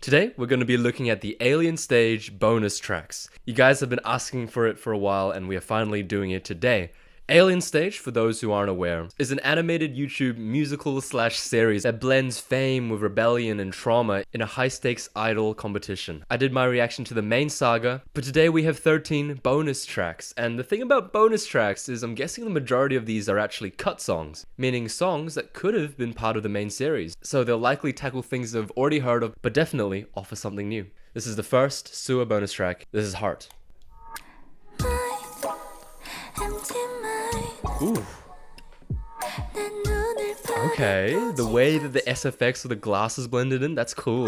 Today, we're going to be looking at the Alien Stage bonus tracks. You guys have been asking for it for a while, and we are finally doing it today. Alien Stage, for those who aren't aware, is an animated YouTube musical/series that blends fame with rebellion and trauma in a high-stakes idol competition. I did my reaction to the main saga, but today we have 13 bonus tracks. And the thing about bonus tracks is I'm guessing the majority of these are actually cut songs, meaning songs that could have been part of the main series. So they'll likely tackle things I've already heard of, but definitely offer something new. This is the first Suwa bonus track. This is Heart. Ooh. Okay, the way that the SFX with the glasses blended in, that's cool.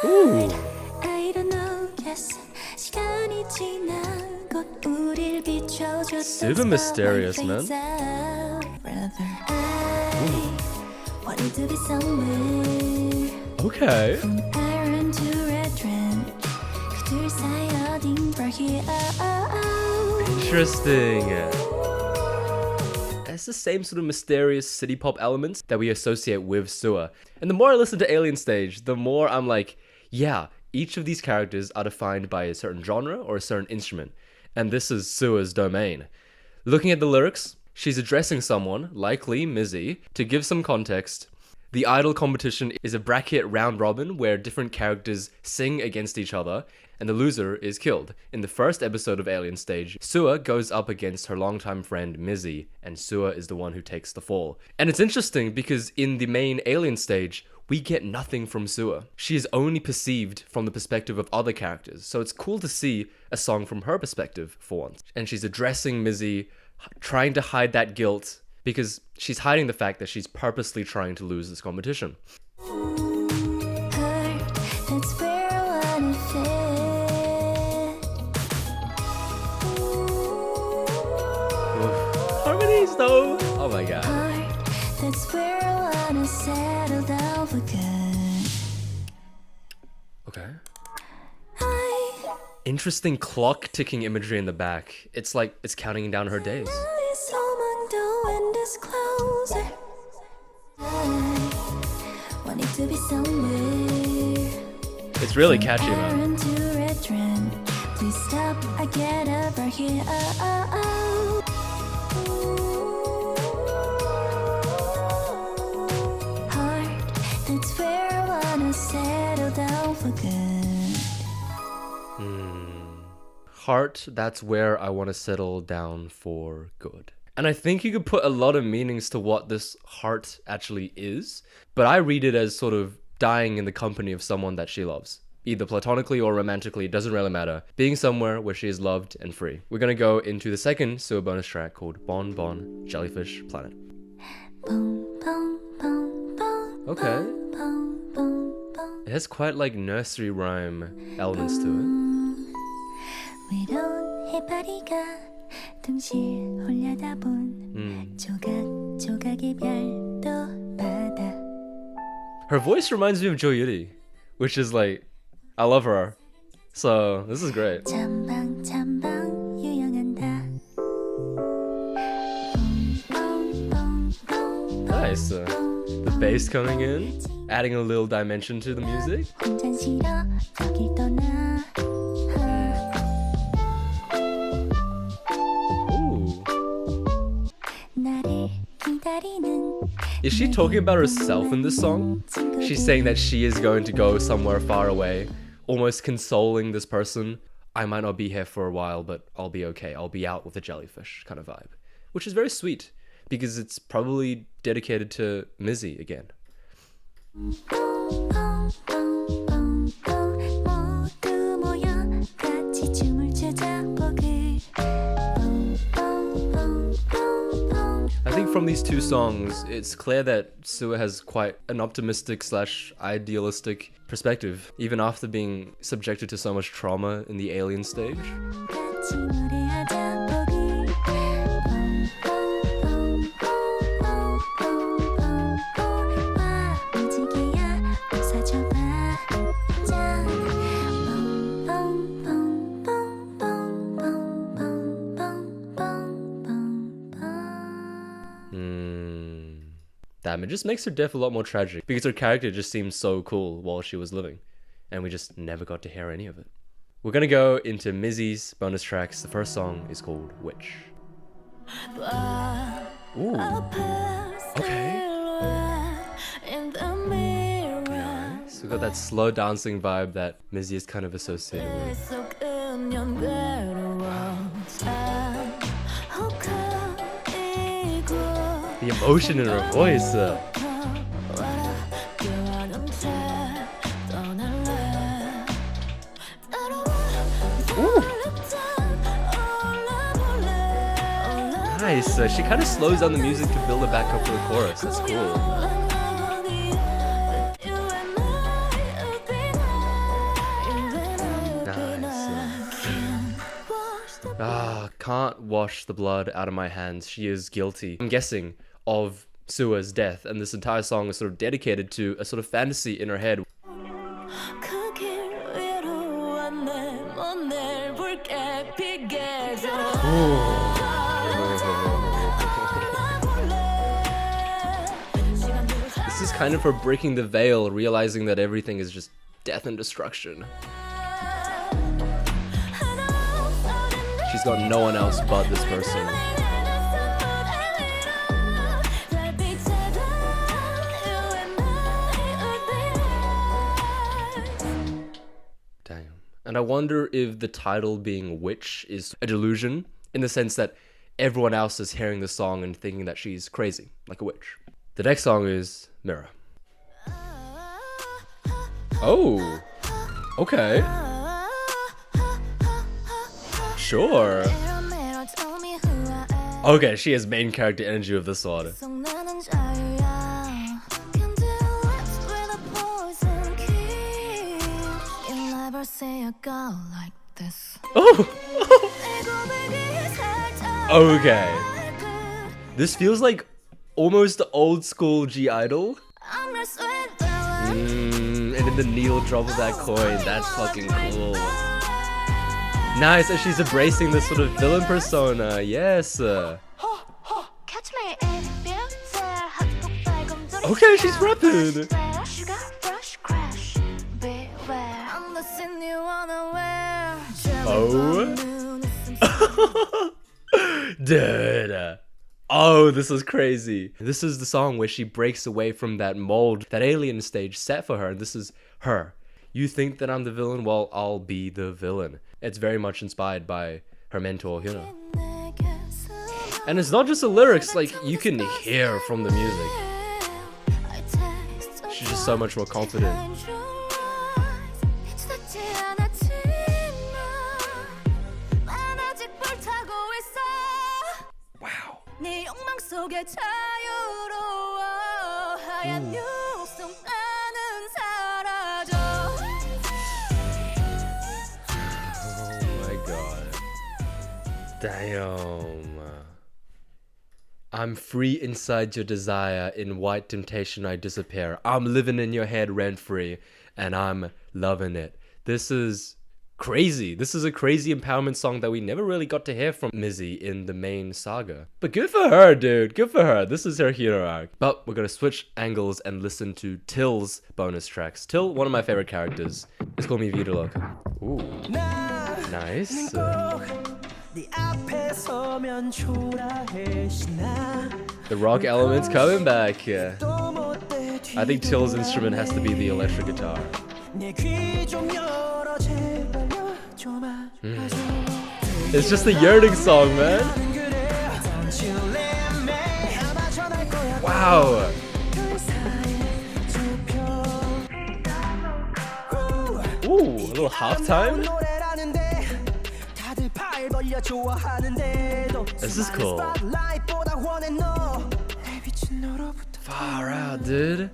Ooh. Super mysterious, man. Ooh. Okay. Interesting. It's the same sort of mysterious city pop elements that we associate with Suwa. And the more I listen to Alien Stage, the more I'm like, yeah, each of these characters are defined by a certain genre or a certain instrument. And this is Suwa's domain. Looking at the lyrics, she's addressing someone, likely Mizi. To give some context, the idol competition is a bracket round robin where different characters sing against each other and the loser is killed. In the first episode of Alien Stage, Suwa goes up against her longtime friend Mizi, and Suwa is the one who takes the fall. And it's interesting because in the main Alien Stage, we get nothing from Suwa. She is only perceived from the perspective of other characters, so it's cool to see a song from her perspective for once. And she's addressing Mizi, trying to hide that guilt, because she's hiding the fact that she's purposely trying to lose this competition. Harmonies though! Oh my god. Okay. Interesting clock ticking imagery in the back. It's like it's counting down her days. It's really catchy, man. Heart, that's where I want to settle down for good. And I think you could put a lot of meanings to what this heart actually is, but I read it as sort of dying in the company of someone that she loves. Either platonically or romantically, it doesn't really matter. Being somewhere where she is loved and free. We're gonna go into the second Suwa bonus track called Bon Bon Jellyfish Planet. Okay. It has quite like nursery rhyme elements to it. Her voice reminds me of Jo Yuri, which is like, I love her. So this is great. Nice. The bass coming in, adding a little dimension to the music. Is she talking about herself in this song? She's saying that she is going to go somewhere far away, almost consoling this person. I might not be here for a while, but I'll be okay. I'll be out with a jellyfish kind of vibe. Which is very sweet, because it's probably dedicated to Mizi again. I think from these two songs, it's clear that Suwa has quite an optimistic/idealistic perspective, even after being subjected to so much trauma in the Alien Stage. Damn, it just makes her death a lot more tragic because her character just seemed so cool while she was living, and we just never got to hear any of it. We're gonna go into Mizi's bonus tracks. The first song is called Witch. Ooh. Okay. Nice. We got that slow dancing vibe that Mizi is kind of associated with. The emotion in her voice. Nice. She kind of slows down the music to build it back up for the chorus. That's cool. Nice. Can't wash the blood out of my hands. She is guilty, I'm guessing, of Sua's death, and this entire song is sort of dedicated to a sort of fantasy in her head. This is kind of her breaking the veil, realizing that everything is just death and destruction. She's got no one else but this person. Damn. And I wonder if the title being Witch is a delusion, in the sense that everyone else is hearing the song and thinking that she's crazy, like a witch. The next song is Mirror. Oh, okay. Sure. Okay, she has main character energy of this one. Oh. Okay. This feels like almost the old school G Idol. And then the needle drop of that coin. That's fucking cool. Nice, and she's embracing this sort of villain persona. Yes. Okay, she's rapping. Oh. Dude. Oh, this is crazy. This is the song where she breaks away from that mold that Alien stage set for her. This is her. You think that I'm the villain? Well, I'll be the villain. It's very much inspired by her mentor, Hyuna. And it's not just the lyrics, like, you can hear from the music. She's just so much more confident. Wow. Damn. I'm free inside your desire. In white temptation I disappear. I'm living in your head rent free, and I'm loving it. This is crazy. This is a crazy empowerment song that we never really got to hear from Mizi in the main saga. But good for her, dude. Good for her. This is her hero arc. But we're gonna switch angles and listen to Till's bonus tracks. Till, one of my favorite characters. It's called me Vida, Loca. Ooh. Nice. The rock element's coming back. Yeah. I think Till's instrument has to be the electric guitar. It's just a yearning song, man. Wow. Ooh, a little halftime. This is cool. Far out, dude.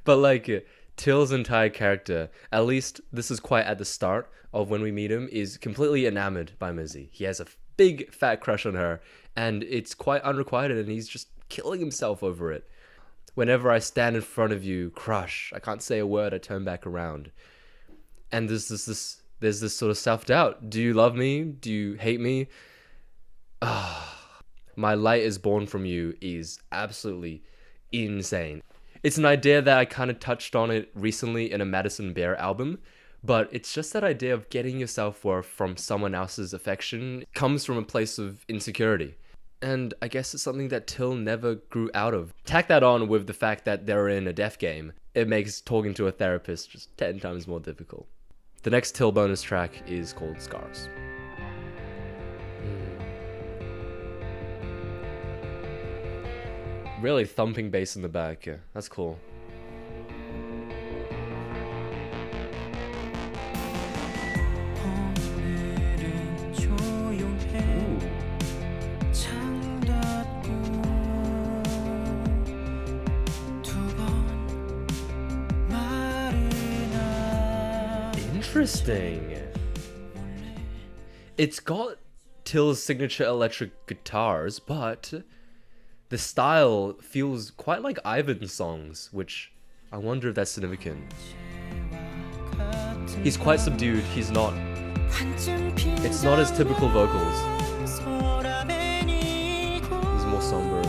But like, Till's entire character, at least this is quite at the start of when we meet him, is completely enamored by Mizi. He has a big fat crush on her, and it's quite unrequited, and he's just killing himself over it. Whenever I stand in front of you, crush, I can't say a word, I turn back around. And there's this sort of self-doubt. Do you love me? Do you hate me? My light is born from you is absolutely insane. It's an idea that I kind of touched on it recently in a Madison Bear album, but it's just that idea of getting your self-worth from someone else's affection comes from a place of insecurity. And I guess it's something that Till never grew out of. Tack that on with the fact that they're in a deaf game, it makes talking to a therapist just 10 times more difficult. The next Till bonus track is called Scars. Really thumping bass in the back, yeah, that's cool. Interesting. It's got Till's signature electric guitars, but the style feels quite like Ivan's songs, which I wonder if that's significant. He's quite subdued, it's not his typical vocals. He's more somber.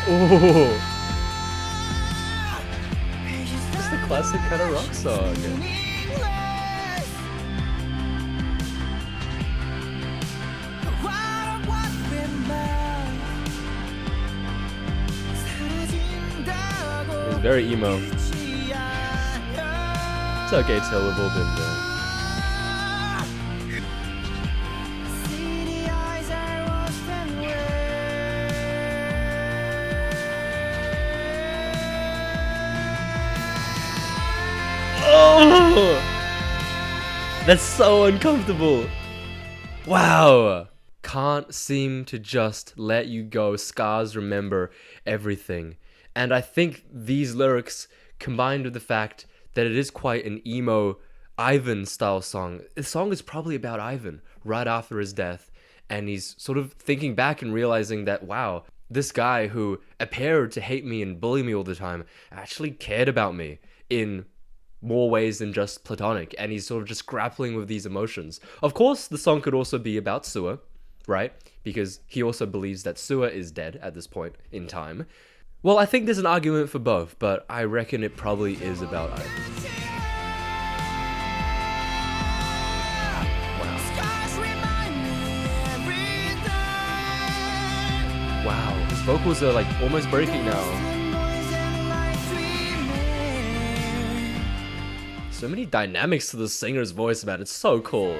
Ooh. Just a classic kind of rock song. It's very emo. It's okay, Till, we've all been there. Oh! That's so uncomfortable. Wow. Can't seem to just let you go. Scars remember everything. And I think these lyrics, combined with the fact that it is quite an emo Ivan style song. The song is probably about Ivan right after his death. And he's sort of thinking back and realizing that, wow, this guy who appeared to hate me and bully me all the time actually cared about me in more ways than just platonic. And he's sort of just grappling with these emotions. Of course, the song could also be about Suwa, right? Because he also believes that Suwa is dead at this point in time. Well, I think there's an argument for both, but I reckon it probably is about Ivan. Wow, his vocals are like almost breaking now. So many dynamics to the singer's voice, man. It's so cool.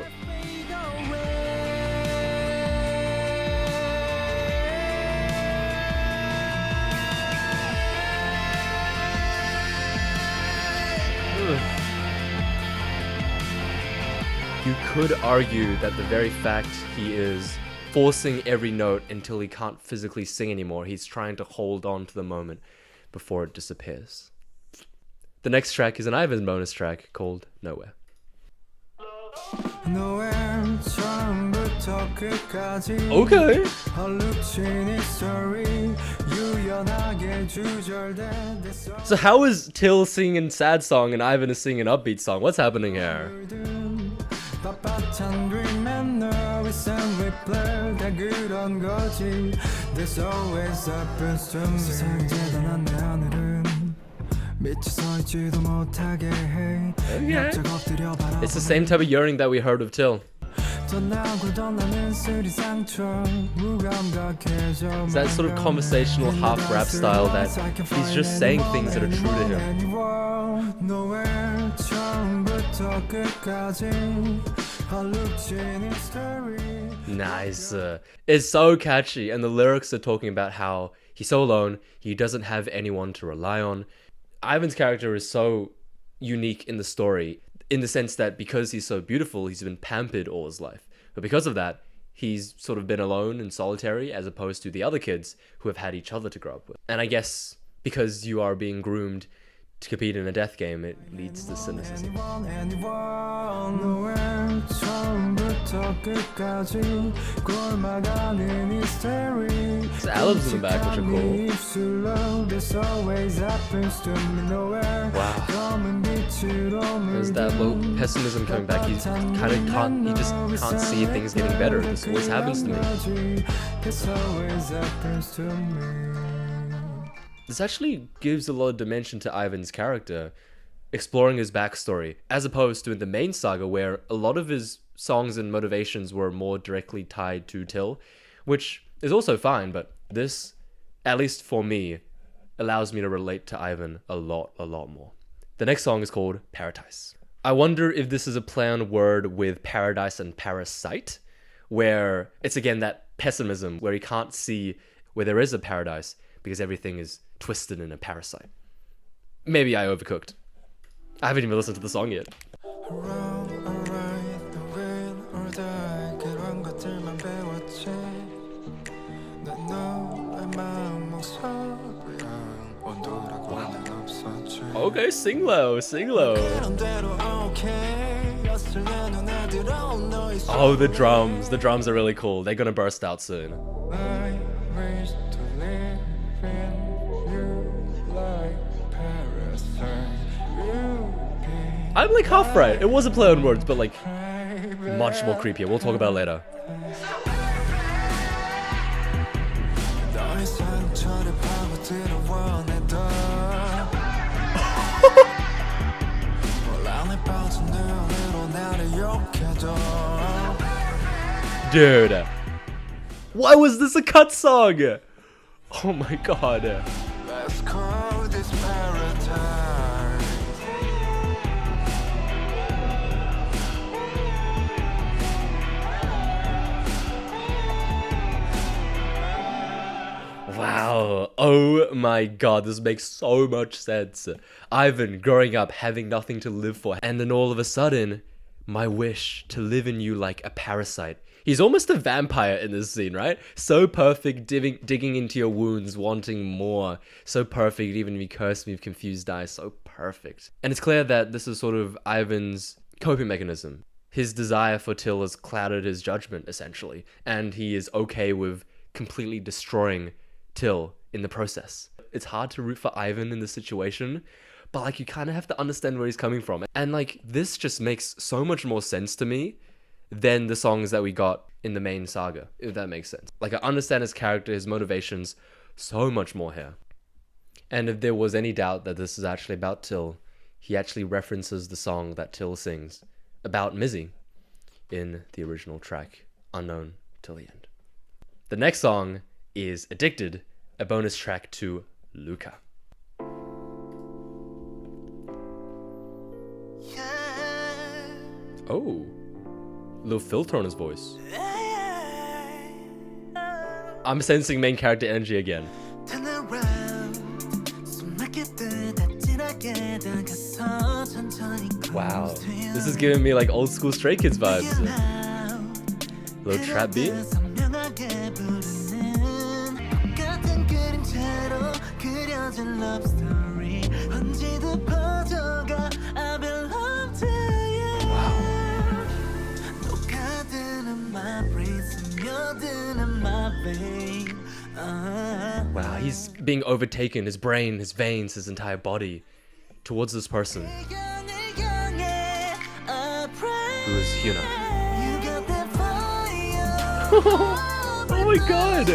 You could argue that the very fact he is forcing every note until he can't physically sing anymore, he's trying to hold on to the moment before it disappears. The next track is an Ivan bonus track called Nowhere. Okay. So how is Till singing a sad song and Ivan is singing an upbeat song? What's happening here? Okay. It's the same type of yearning that we heard of Till. It's that sort of conversational half rap style that he's just saying things that are true to him. Nice. It's so catchy, and the lyrics are talking about how he's so alone, he doesn't have anyone to rely on. Ivan's character is so unique in the story, in the sense that because he's so beautiful, he's been pampered all his life. But because of that, he's sort of been alone and solitary, as opposed to the other kids who have had each other to grow up with. And I guess because you are being groomed to compete in a death game, it leads to cynicism. There's albums in the back which are cool. Wow. There's that low pessimism coming back. He just can't see things getting better. This always happens to me. This actually gives a lot of dimension to Ivan's character, exploring his backstory, as opposed to in the main saga where a lot of his songs and motivations were more directly tied to Till, which is also fine, but this, at least for me, allows me to relate to Ivan a lot more. The next song is called Paratise. I wonder if this is a play on word with paradise and parasite, where it's again that pessimism where he can't see where there is a paradise because everything is twisted in a parasite. Maybe I overcooked. I haven't even listened to the song yet. Wow. Okay, sing low, sing low. Oh, the drums. The drums are really cool. They're gonna burst out soon. I'm like half right. It was a play on words, but like much more creepier. We'll talk about it later. Dude, why was this a cut song? Oh my god. Let's call this paradise. Wow. Oh my god, this makes so much sense. Ivan growing up having nothing to live for, and then all of a sudden, my wish to live in you like a parasite. He's almost a vampire in this scene, right? So perfect, digging into your wounds, wanting more. So perfect, even if you curse me with confused eyes. So perfect. And it's clear that this is sort of Ivan's coping mechanism. His desire for Till has clouded his judgment, essentially. And he is okay with completely destroying Till in the process. It's hard to root for Ivan in this situation, but like you kind of have to understand where he's coming from. And like this just makes so much more sense to me than the songs that we got in the main saga, if that makes sense. Like I understand his character, his motivations, so much more here. And if there was any doubt that this is actually about Till, he actually references the song that Till sings about Mizi in the original track, Unknown Till the End. The next song is Addicted, a bonus track to Luka. Oh, little filter on his voice. I'm sensing main character energy again. Wow, this is giving me like old school Stray Kids vibes. Little trap beat. Wow, he's being overtaken, his brain, his veins, his entire body towards this person who is Hyuna. Oh my god!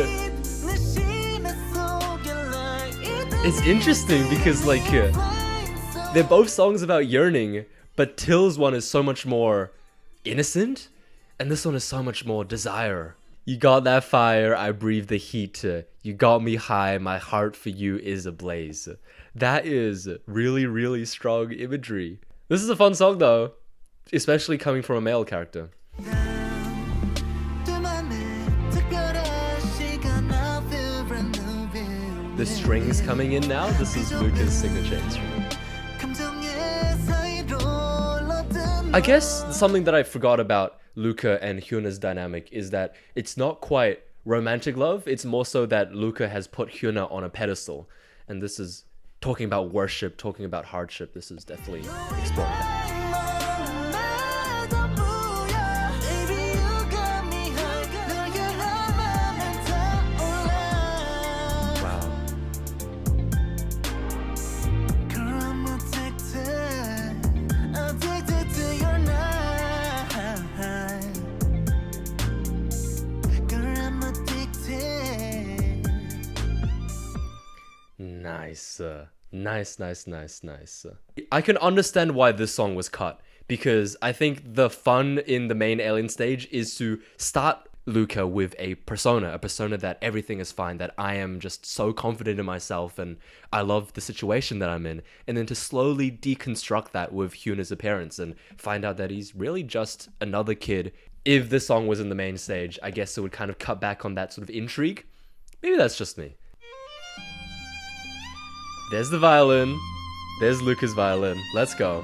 It's interesting because like they're both songs about yearning, but Till's one is so much more innocent and this one is so much more desire. You got that fire, I breathe the heat. You got me high, my heart for you is ablaze. That is really, really strong imagery. This is a fun song though, especially coming from a male character. The strings coming in now, this is Luka's signature instrument. I guess something that I forgot about Luka and Hyuna's dynamic is that it's not quite romantic love, it's more so that Luka has put Hyuna on a pedestal. And this is talking about worship, talking about hardship. This is definitely exploring that. Nice. Nice, nice, nice, nice. I can understand why this song was cut, because I think the fun in the main alien stage is to start Luka with a persona that everything is fine, that I am just so confident in myself and I love the situation that I'm in, and then to slowly deconstruct that with Hyuna's appearance and find out that he's really just another kid. If this song was in the main stage, I guess it would kind of cut back on that sort of intrigue. Maybe that's just me. There's the violin. There's Luka's violin. Let's go.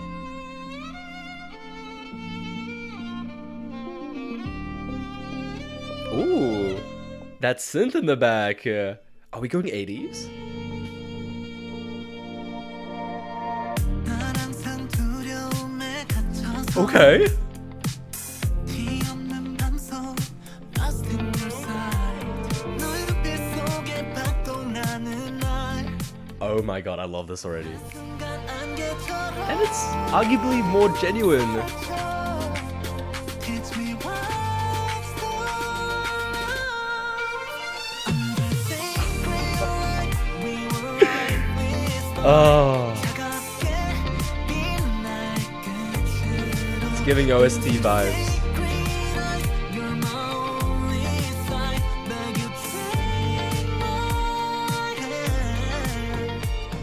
Ooh, that synth in the back. Are we going 80s? Okay. Oh my god, I love this already. And it's arguably more genuine. Oh. It's giving OST vibes.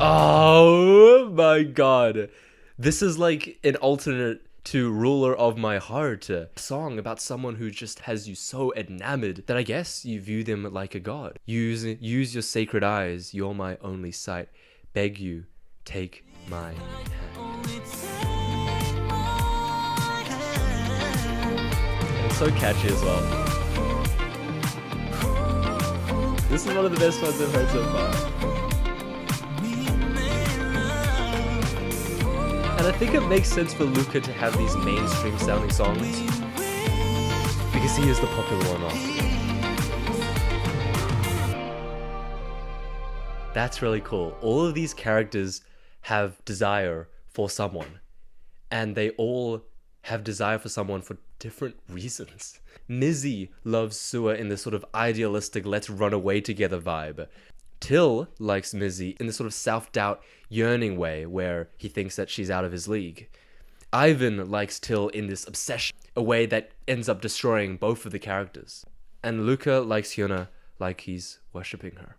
Oh my god. This is like an alternate to Ruler of My Heart, a song about someone who just has you so enamored that I guess you view them like a god. Use your sacred eyes, you're my only sight. Beg you, take my hand. And it's so catchy as well. This is one of the best ones I've heard so far. And I think it makes sense for Luka to have these mainstream sounding songs, because he is the popular one after. That's really cool. All of these characters have desire for someone, and they all have desire for someone for different reasons. Mizi loves Sua in this sort of idealistic let's run away together vibe. Till likes Mizi in this sort of self-doubt, yearning way where he thinks that she's out of his league. Ivan likes Till in this obsession, a way that ends up destroying both of the characters. And Luka likes Hyuna like he's worshipping her.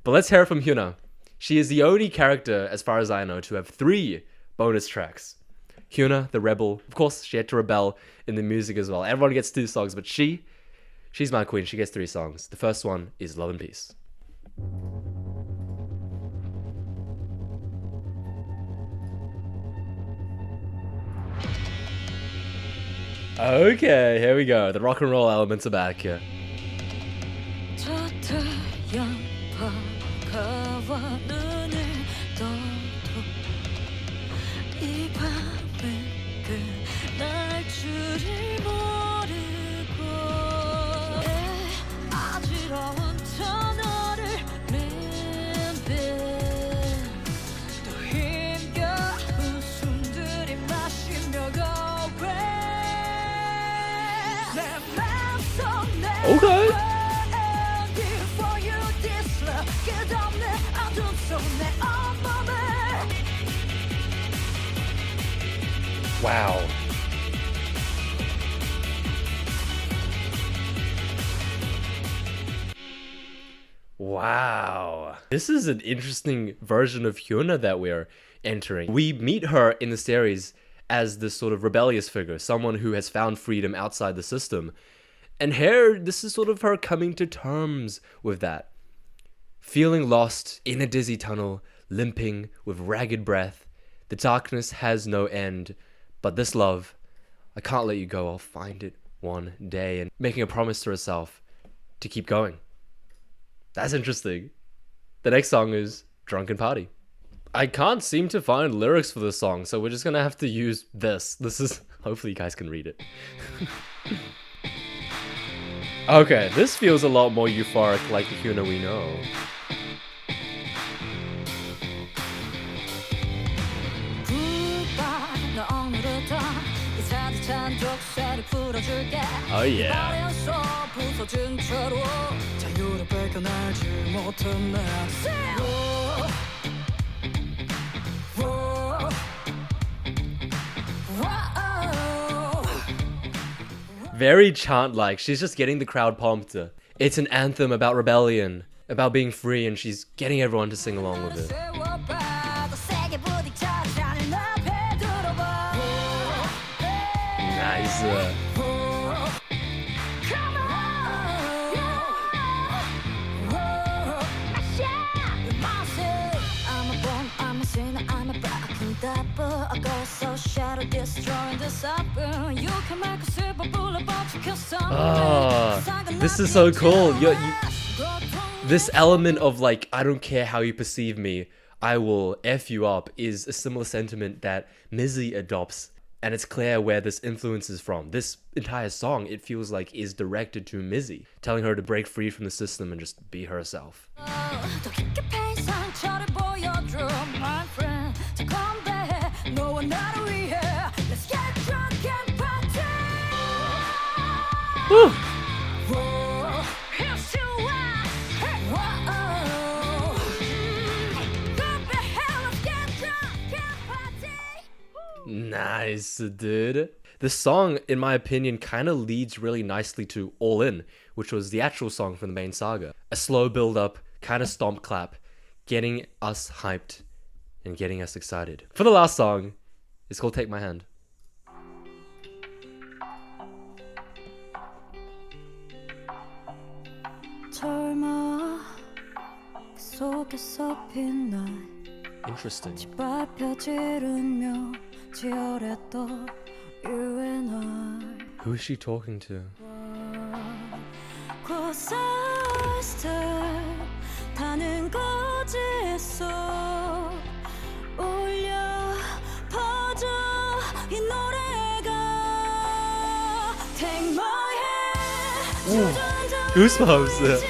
But let's hear it from Hyuna. She is the only character, as far as I know, to have 3 bonus tracks. Hyuna, the rebel. Of course, she had to rebel in the music as well. Everyone gets 2 songs, but she's my queen. She gets 3 songs. The first one is Love and Peace. Okay, here we go. The rock and roll elements are back here. Okay. Wow. Wow. This is an interesting version of Hyuna that we're entering. We meet her in the series as this sort of rebellious figure, someone who has found freedom outside the system. And here, this is sort of her coming to terms with that. Feeling lost in a dizzy tunnel, limping with ragged breath. The darkness has no end, but this love, I can't let you go, I'll find it one day. And making a promise to herself to keep going. That's interesting. The next song is Drunken Party. I can't seem to find lyrics for this song, so we're just gonna have to use this. This is, hopefully you guys can read it. Okay, this feels a lot more euphoric like the Hyuna we know. Oh yeah. 부서진 채로 자유를 발견하지 못했네 Very chant-like. She's just getting the crowd pumped. It's an anthem about rebellion, about being free, and she's getting everyone to sing along with it. Nice. This is so cool. This element of like, I don't care how you perceive me, I will F you up, is a similar sentiment that Mizi adopts, and it's clear where this influence is from. This entire song, it feels like, is directed to Mizi, telling her to break free from the system and just be herself. Woo! Nice, dude. The song, in my opinion, kind of leads really nicely to All In, which was the actual song from the main saga. A slow build-up, kind of stomp clap, getting us hyped and getting us excited. For the last song, it's called Take My Hand. Interesting. Who is she talking to? Ooh, goosebumps.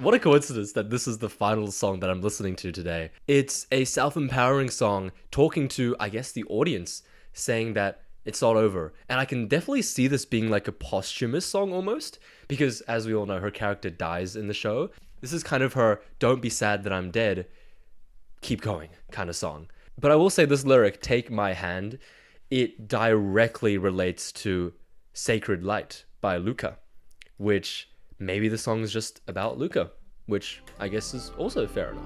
What a coincidence that this is the final song that I'm listening to today. It's a self-empowering song talking to, I guess, the audience, saying that it's not over. And I can definitely see this being like a posthumous song almost, because as we all know, her character dies in the show. This is kind of her don't be sad that I'm dead, keep going kind of song. But I will say this lyric, Take My Hand, it directly relates to Sacred Light by Luka, which maybe the song is just about Luka, which I guess is also fair enough.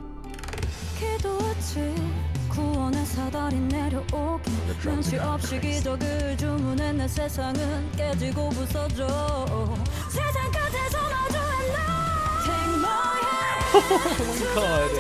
Oh my god.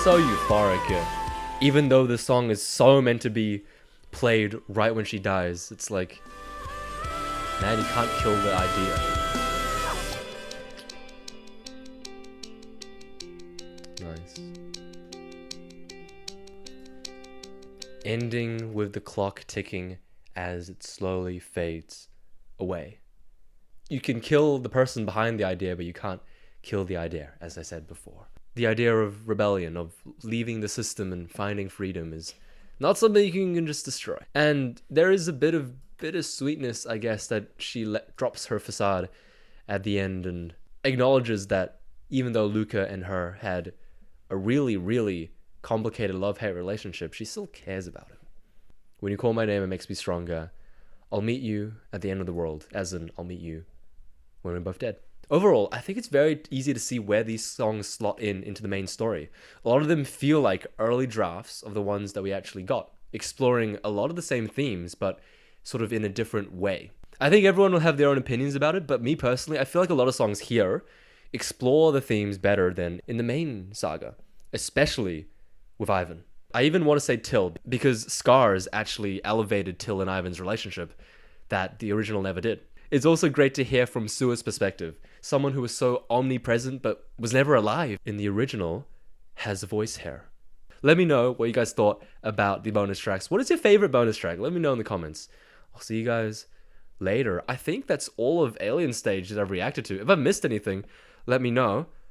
So euphoric. Even though the song is so meant to be played right when she dies, it's like, man, you can't kill the idea. Nice. Ending with the clock ticking as it slowly fades away. You can kill the person behind the idea, but you can't kill the idea, as I said before. The idea of rebellion, of leaving the system and finding freedom, is not something you can just destroy. And there is a bit of bittersweetness, I guess, that she drops her facade at the end and acknowledges that even though Luka and her had a really, really complicated love-hate relationship, she still cares about him. When you call my name, it makes me stronger. I'll meet you at the end of the world, as in I'll meet you when we're both dead. Overall, I think it's very easy to see where these songs slot into the main story. A lot of them feel like early drafts of the ones that we actually got, exploring a lot of the same themes, but sort of in a different way. I think everyone will have their own opinions about it, but me personally, I feel like a lot of songs here explore the themes better than in the main saga, especially with Ivan. I even want to say Till, because Scars actually elevated Till and Ivan's relationship that the original never did. It's also great to hear from Sua's perspective. Someone who was so omnipresent but was never alive in the original has voice hair. Let me know what you guys thought about the bonus tracks. What is your favorite bonus track? Let me know in the comments. I'll see you guys later. I think that's all of Alien Stage that I've reacted to. If I missed anything, let me know.